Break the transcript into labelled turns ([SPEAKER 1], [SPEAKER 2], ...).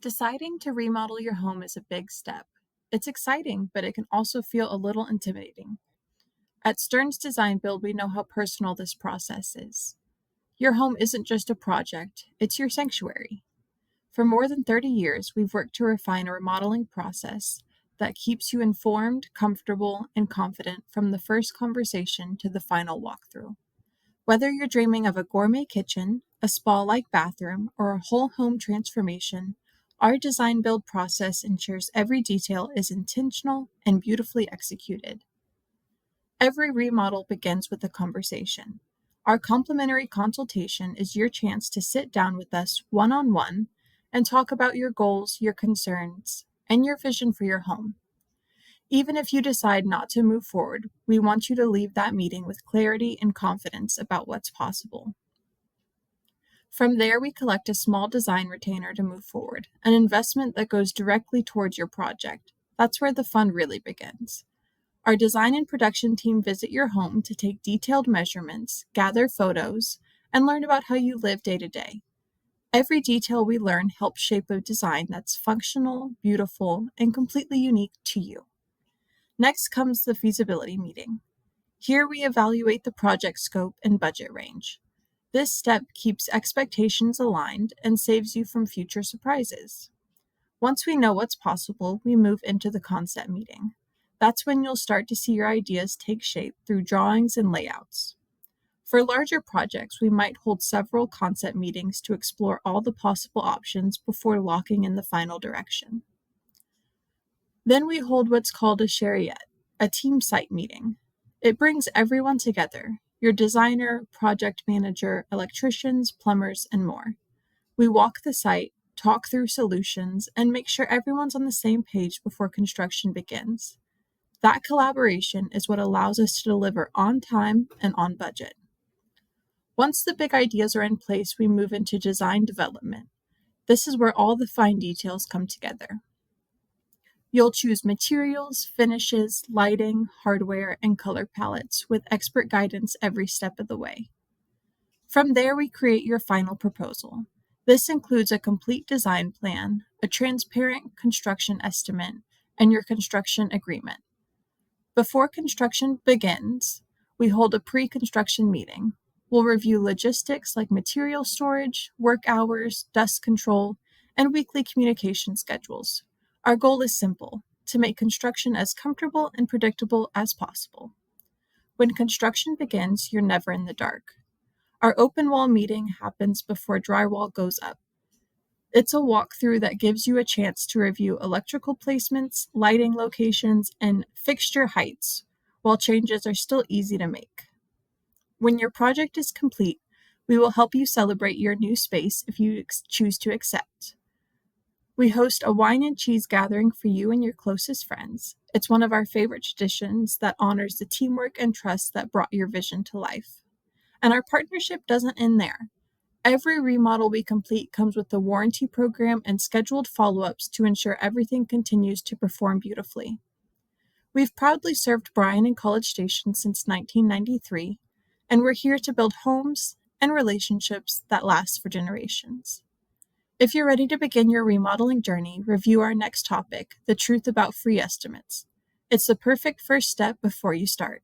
[SPEAKER 1] Deciding to remodel your home is a big step. It's exciting, but it can also feel a little intimidating. At Stearns Design Build, we know how personal this process is. Your home isn't just a project, it's your sanctuary. For more than 30 years, we've worked to refine a remodeling process that keeps you informed, comfortable, and confident from the first conversation to the final walkthrough. Whether you're dreaming of a gourmet kitchen, a spa-like bathroom, or a whole home transformation, our design build process ensures every detail is intentional and beautifully executed. Every remodel begins with a conversation. Our complimentary consultation is your chance to sit down with us one-on-one and talk about your goals, your concerns, and your vision for your home. Even if you decide not to move forward, we want you to leave that meeting with clarity and confidence about what's possible. From there, we collect a small design retainer to move forward, an investment that goes directly towards your project. That's where the fun really begins. Our design and production team visit your home to take detailed measurements, gather photos, and learn about how you live day to day. Every detail we learn helps shape a design that's functional, beautiful, and completely unique to you. Next comes the feasibility meeting. Here we evaluate the project scope and budget range. This step keeps expectations aligned and saves you from future surprises. Once we know what's possible, we move into the concept meeting. That's when you'll start to see your ideas take shape through drawings and layouts. For larger projects, we might hold several concept meetings to explore all the possible options before locking in the final direction. Then we hold what's called a chariot, a team site meeting. It brings everyone together, your designer, project manager, electricians, plumbers, and more. We walk the site, talk through solutions, and make sure everyone's on the same page before construction begins. That collaboration is what allows us to deliver on time and on budget. Once the big ideas are in place, we move into design development. This is where all the fine details come together. You'll choose materials, finishes, lighting, hardware, and color palettes with expert guidance every step of the way. From there, we create your final proposal. This includes a complete design plan, a transparent construction estimate, and your construction agreement. Before construction begins, we hold a pre-construction meeting. We'll review logistics like material storage, work hours, dust control, and weekly communication schedules. Our goal is simple: to make construction as comfortable and predictable as possible. When construction begins, you're never in the dark. Our open wall meeting happens before drywall goes up. It's a walkthrough that gives you a chance to review electrical placements, lighting locations, and fixture heights, while changes are still easy to make. When your project is complete, we will help you celebrate your new space if you choose to accept. We host a wine and cheese gathering for you and your closest friends. It's one of our favorite traditions that honors the teamwork and trust that brought your vision to life. And our partnership doesn't end there. Every remodel we complete comes with a warranty program and scheduled follow-ups to ensure everything continues to perform beautifully. We've proudly served Bryan and College Station since 1993, and we're here to build homes and relationships that last for generations. If you're ready to begin your remodeling journey, review our next topic, the truth about free estimates. It's the perfect first step before you start.